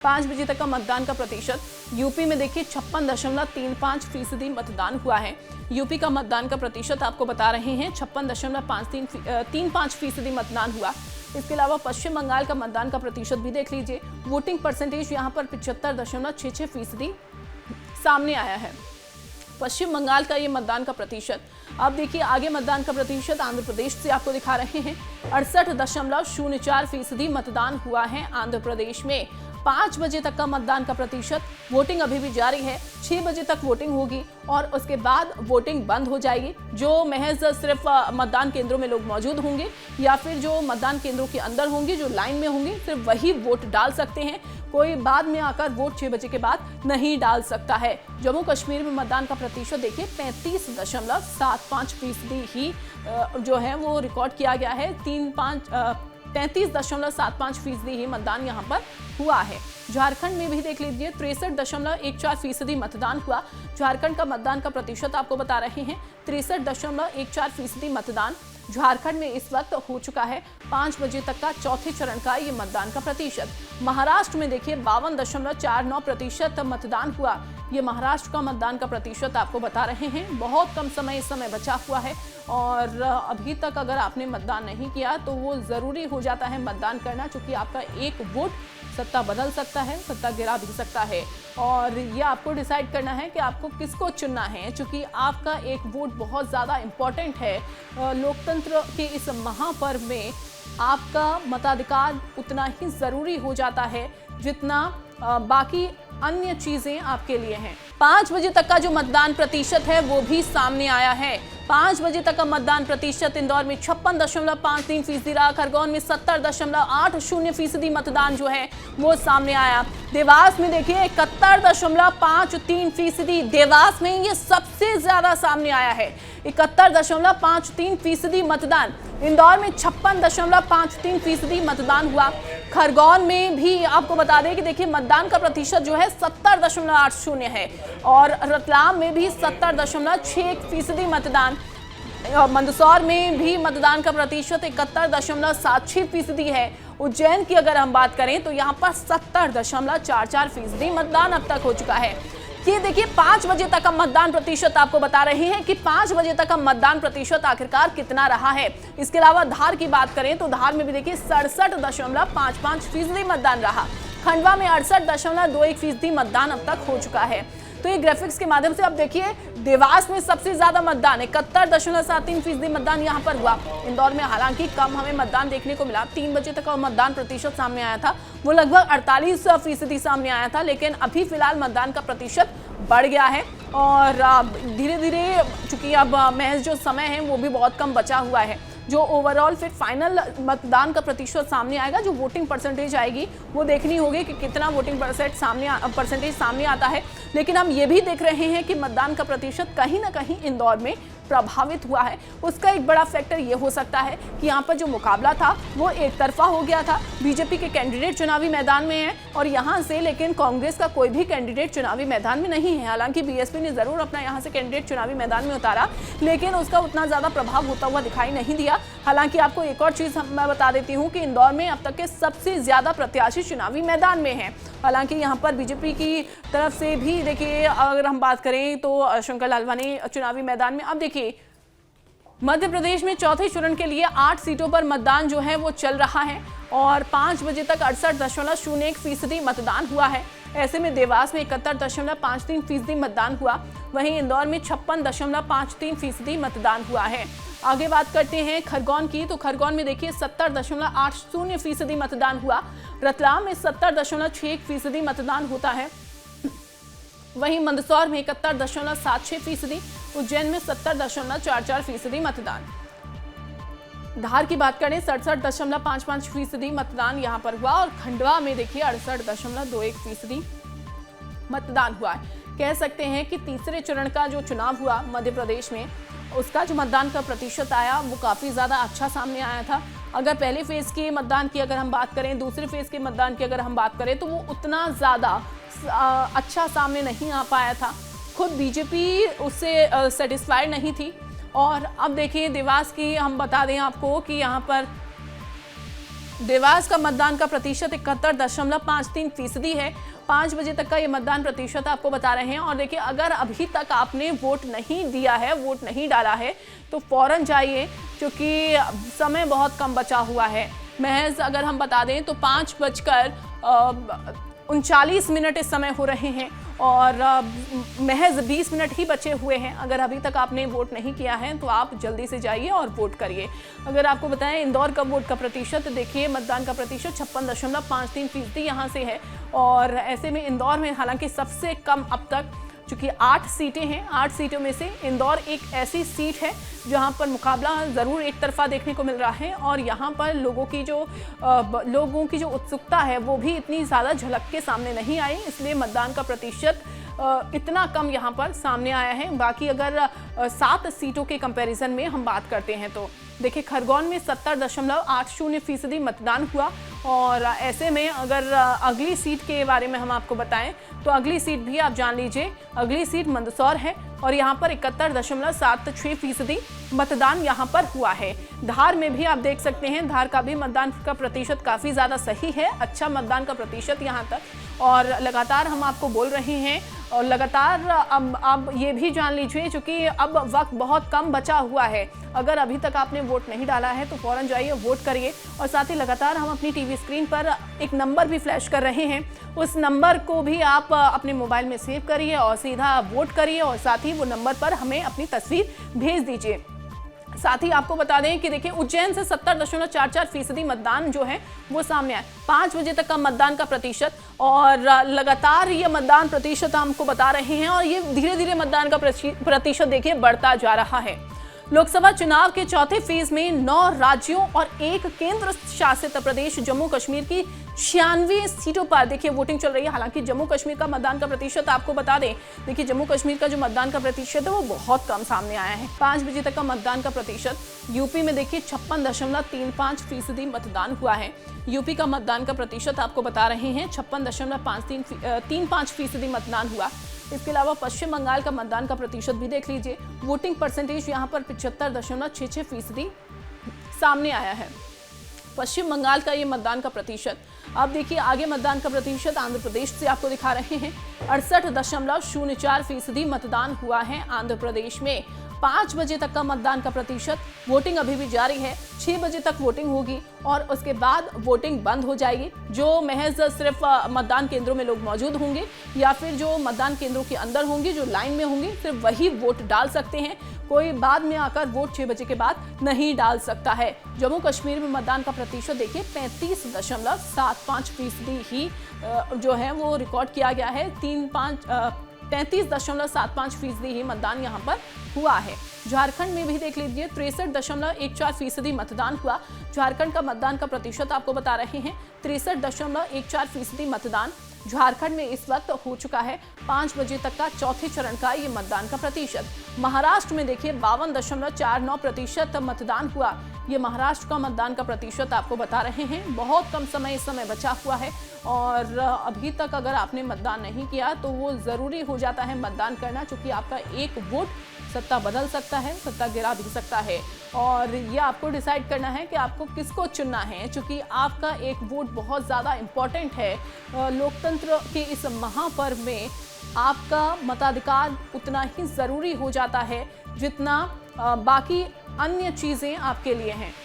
5 बजे तक का मतदान का प्रतिशत। यूपी में देखिए 56.35% मतदान हुआ है। यूपी का मतदान का प्रतिशत आपको बता रहे हैं 56.35% मतदान हुआ। इसके अलावा पश्चिम बंगाल का मतदान का प्रतिशत भी देख लीजिए। वोटिंग परसेंटेज यहाँ पर 75.66% सामने आया है। पश्चिम बंगाल का ये मतदान का प्रतिशत। अब देखिए आगे मतदान का प्रतिशत आंध्र प्रदेश से आपको दिखा रहे हैं। 68.04% मतदान हुआ है आंध्र प्रदेश में। 5 बजे तक का मतदान का प्रतिशत। वोटिंग अभी भी जारी है। 6 बजे तक वोटिंग होगी और उसके बाद वोटिंग बंद हो जाएगी। जो महज सिर्फ मतदान केंद्रों में लोग मौजूद होंगे या फिर जो मतदान केंद्रों के अंदर होंगे, जो लाइन में होंगे, सिर्फ वही वोट डाल सकते हैं। कोई बाद में आकर वोट 6 बजे के बाद नहीं डाल सकता है। जम्मू कश्मीर में मतदान का प्रतिशत देखिए 35.75% ही जो है वो रिकॉर्ड किया गया है। 33.75% ही मतदान यहाँ पर हुआ है। झारखंड में भी देख लीजिए 63.14% मतदान हुआ। झारखंड का मतदान का प्रतिशत आपको बता रहे हैं 63.14% मतदान झारखंड में इस वक्त हो चुका है। 5 बजे तक का चौथे चरण का ये मतदान का प्रतिशत। महाराष्ट्र में देखिए 52.49% मतदान हुआ। ये महाराष्ट्र का मतदान का प्रतिशत आपको बता रहे हैं। बहुत कम समय इस समय बचा हुआ है और अभी तक अगर आपने मतदान नहीं किया तो वो जरूरी हो जाता है मतदान करना, क्योंकि आपका एक वोट सत्ता बदल सकता है, सत्ता गिरा भी सकता है और ये आपको डिसाइड करना है कि आपको किसको चुनना है, क्योंकि आपका एक वोट बहुत ज़्यादा इम्पॉर्टेंट है। लोकतंत्र के इस महापर्व में आपका मताधिकार उतना ही ज़रूरी हो जाता है जितना बाकी अन्य चीजें आपके लिए हैं। 5 बजे तक का जो मतदान प्रतिशत है वो भी सामने आया है। 5 बजे तक का मतदान प्रतिशत इंदौर में 56.53% रहा। खरगोन में 70.80% मतदान जो है वो सामने आया। देवास में देखिए 71.53%। देवास में ये सबसे ज्यादा सामने आया है, 71.53% मतदान। इंदौर में 56.53% मतदान हुआ। खरगोन में भी आपको बता दें कि देखिए मतदान का प्रतिशत जो है 70.80 है और रतलाम में भी 70.61% मतदान। मंदसौर में भी मतदान का प्रतिशत 71.76% है। उज्जैन की अगर हम बात करें तो यहाँ पर 70.44% मतदान अब तक हो चुका है। ये देखिए 5 बजे तक का मतदान प्रतिशत आपको बता रहे हैं कि 5 बजे तक का मतदान प्रतिशत आखिरकार कितना रहा है। इसके अलावा धार की बात करें तो धार में भी देखिए 67.55% मतदान रहा। खंडवा में 68.21% मतदान अब तक हो चुका है। तो ये ग्राफिक्स के माध्यम से अब देखिए देवास में सबसे ज्यादा मतदान 71.73% मतदान यहाँ पर हुआ। इंदौर में हालांकि कम हमें मतदान देखने को मिला। 3 बजे तक का मतदान प्रतिशत सामने आया था, वो लगभग 48% सामने आया था, लेकिन अभी फिलहाल मतदान का प्रतिशत बढ़ गया है और धीरे धीरे चूंकि अब महज जो समय है वो भी बहुत कम बचा हुआ है। जो ओवरऑल फिर फाइनल मतदान का प्रतिशत सामने आएगा, जो वोटिंग परसेंटेज आएगी वो देखनी होगी कि कितना वोटिंग परसेंटेज सामने आता है। लेकिन हम ये भी देख रहे हैं कि मतदान का प्रतिशत कहीं ना कहीं इंदौर में प्रभावित हुआ है। उसका एक बड़ा फैक्टर ये हो सकता है कि यहाँ पर जो मुकाबला था वो एक तरफा हो गया था। बीजेपी के कैंडिडेट चुनावी मैदान में हैं और यहाँ से लेकिन कांग्रेस का कोई भी कैंडिडेट चुनावी मैदान में नहीं है। हालांकि बीएसपी ने जरूर अपना यहाँ से कैंडिडेट चुनावी मैदान में उतारा, लेकिन उसका उतना ज्यादा प्रभाव होता हुआ दिखाई नहीं दिया। हालांकि आपको एक और चीज मैं बता देती हूँ कि इंदौर में अब तक के सबसे ज्यादा प्रत्याशी चुनावी मैदान में हैं। हालांकि यहाँ पर बीजेपी की तरफ से भी देखिए अगर हम बात करें तो शंकर लालवानी चुनावी मैदान में। अब देखिए मध्य प्रदेश में चौथे चरण के लिए 8 सीटों पर मतदान जो है वो चल रहा है और 5 बजे तक 68.01% मतदान हुआ है। ऐसे में देवास में 71.53% मतदान हुआ। वहीं इंदौर में 56.53% मतदान हुआ है। आगे बात करते हैं खरगोन की, तो खरगोन में देखिए 70.80% मतदान हुआ। रतलाम में 70.61% मतदान होता है। वहीं मंदसौर में 71.76%, उज्जैन में 70.44% मतदान। धार की बात करें 67.55% मतदान यहाँ पर हुआ और खंडवा में देखिए 68.21% मतदान हुआ है। कह सकते हैं कि तीसरे चरण का जो चुनाव हुआ मध्य प्रदेश में, उसका जो मतदान का प्रतिशत आया वो काफ़ी ज़्यादा अच्छा सामने आया था। अगर पहले फेज़ के मतदान की अगर हम बात करें, दूसरे फेज़ के मतदान की अगर हम बात करें तो वो उतना ज़्यादा अच्छा सामने नहीं आ पाया था। खुद बीजेपी उससे सेटिस्फाइड नहीं थी। और अब देखिए देवास की हम बता दें आपको कि यहाँ पर देवास का मतदान का प्रतिशत 71.53% है। 5 बजे तक का ये मतदान प्रतिशत आपको बता रहे हैं। और देखिए, अगर अभी तक आपने वोट नहीं दिया है, वोट नहीं डाला है, तो फौरन जाइए, क्योंकि समय बहुत कम बचा हुआ है। महज अगर हम बता दें तो 5:39 इस समय हो रहे हैं और महज 20 मिनट ही बचे हुए हैं। अगर अभी तक आपने वोट नहीं किया है तो आप जल्दी से जाइए और वोट करिए। अगर आपको बताएं इंदौर का वोट का प्रतिशत, देखिए मतदान का प्रतिशत 56.53% यहाँ से है। और ऐसे में इंदौर में हालांकि सबसे कम अब तक, चूंकि 8 सीटें हैं, 8 सीटों में से इंदौर एक ऐसी सीट है जहां पर मुकाबला ज़रूर एक तरफा देखने को मिल रहा है। और यहां पर लोगों की जो उत्सुकता है वो भी इतनी ज़्यादा झलक के सामने नहीं आई, इसलिए मतदान का प्रतिशत इतना कम यहाँ पर सामने आया है। बाकी अगर 7 सीटों के कंपैरिजन में हम बात करते हैं तो देखिए, खरगोन में 70.80% मतदान हुआ। और ऐसे में अगर अगली सीट के बारे में हम आपको बताएं तो अगली सीट भी आप जान लीजिए, अगली सीट मंदसौर है और यहाँ पर 71.76% मतदान यहाँ पर हुआ है। धार में भी आप देख सकते हैं, धार का भी मतदान का प्रतिशत काफ़ी ज़्यादा सही है, अच्छा मतदान का प्रतिशत यहाँ तक। और लगातार हम आपको बोल रहे हैं और लगातार अब ये भी जान लीजिए, क्योंकि अब वक्त बहुत कम बचा हुआ है। अगर अभी तक आपने वोट नहीं डाला है तो फौरन जाइए, वोट करिए। और साथ ही लगातार हम अपनी टीवी स्क्रीन पर एक नंबर भी फ्लैश कर रहे हैं, उस नंबर को भी आप अपने मोबाइल में सेव करिए और सीधा वोट करिए। और साथ ही वो नंबर पर हमें अपनी तस्वीर भेज दीजिए। साथ ही आपको बता दें कि देखिए, उज्जैन से 70.44% मतदान जो है वो सामने आया। 5 बजे तक का मतदान का प्रतिशत, और लगातार ये मतदान प्रतिशत हमको बता रहे हैं और ये धीरे धीरे मतदान का प्रतिशत देखिए बढ़ता जा रहा है। लोकसभा चुनाव के चौथे फेज में 9 राज्यों और 1 केंद्र शासित प्रदेश जम्मू कश्मीर की 96 सीटों पर देखिए वोटिंग चल रही है। हालांकि जम्मू कश्मीर का मतदान का प्रतिशत आपको बता दें, देखिए जम्मू कश्मीर का जो मतदान का प्रतिशत है वो बहुत कम सामने आया है। 5 बजे तक का मतदान का प्रतिशत। यूपी में देखिए 56.35% मतदान हुआ है। यूपी का मतदान का प्रतिशत आपको बता रहे हैं 56.35% मतदान हुआ। इसके अलावा पश्चिम बंगाल का मतदान का प्रतिशत भी देख लीजिए, वोटिंग परसेंटेज यहाँ पर 75.66% सामने आया है। पश्चिम बंगाल का ये मतदान का प्रतिशत। अब देखिए आगे मतदान का प्रतिशत आंध्र प्रदेश से आपको दिखा रहे हैं, 68.04% मतदान हुआ है आंध्र प्रदेश में। 5 बजे तक का मतदान का प्रतिशत। वोटिंग अभी भी जारी है, 6 बजे तक वोटिंग होगी और उसके बाद वोटिंग बंद हो जाएगी। जो महज सिर्फ मतदान केंद्रों में लोग मौजूद होंगे या फिर जो मतदान केंद्रों के अंदर होंगे, जो लाइन में होंगे, सिर्फ वही वोट डाल सकते हैं। कोई बाद में आकर वोट 6 बजे के बाद नहीं डाल सकता है। जम्मू कश्मीर में मतदान का प्रतिशत देखिए 35.75% ही जो है वो रिकॉर्ड किया गया है। 35.75% ही मतदान यहाँ पर हुआ है। झारखंड में भी देख लीजिए 63.14% मतदान हुआ। झारखंड का मतदान का प्रतिशत आपको बता रहे हैं 63.14% मतदान झारखंड में इस वक्त हो चुका है। 5 बजे तक का चौथे चरण का ये मतदान का प्रतिशत। महाराष्ट्र में देखिए 52.49% मतदान हुआ। ये महाराष्ट्र का मतदान का प्रतिशत आपको बता रहे हैं। बहुत कम समय इस समय बचा हुआ है और अभी तक अगर आपने मतदान नहीं किया तो वो ज़रूरी हो जाता है मतदान करना, क्योंकि आपका एक वोट सत्ता बदल सकता है, सत्ता गिरा भी सकता है। और ये आपको डिसाइड करना है कि आपको किसको चुनना है, क्योंकि आपका एक वोट बहुत ज़्यादा इम्पॉर्टेंट है। लोकतंत्र के इस महापर्व में आपका मताधिकार उतना ही ज़रूरी हो जाता है जितना बाकी अन्य चीज़ें आपके लिए हैं।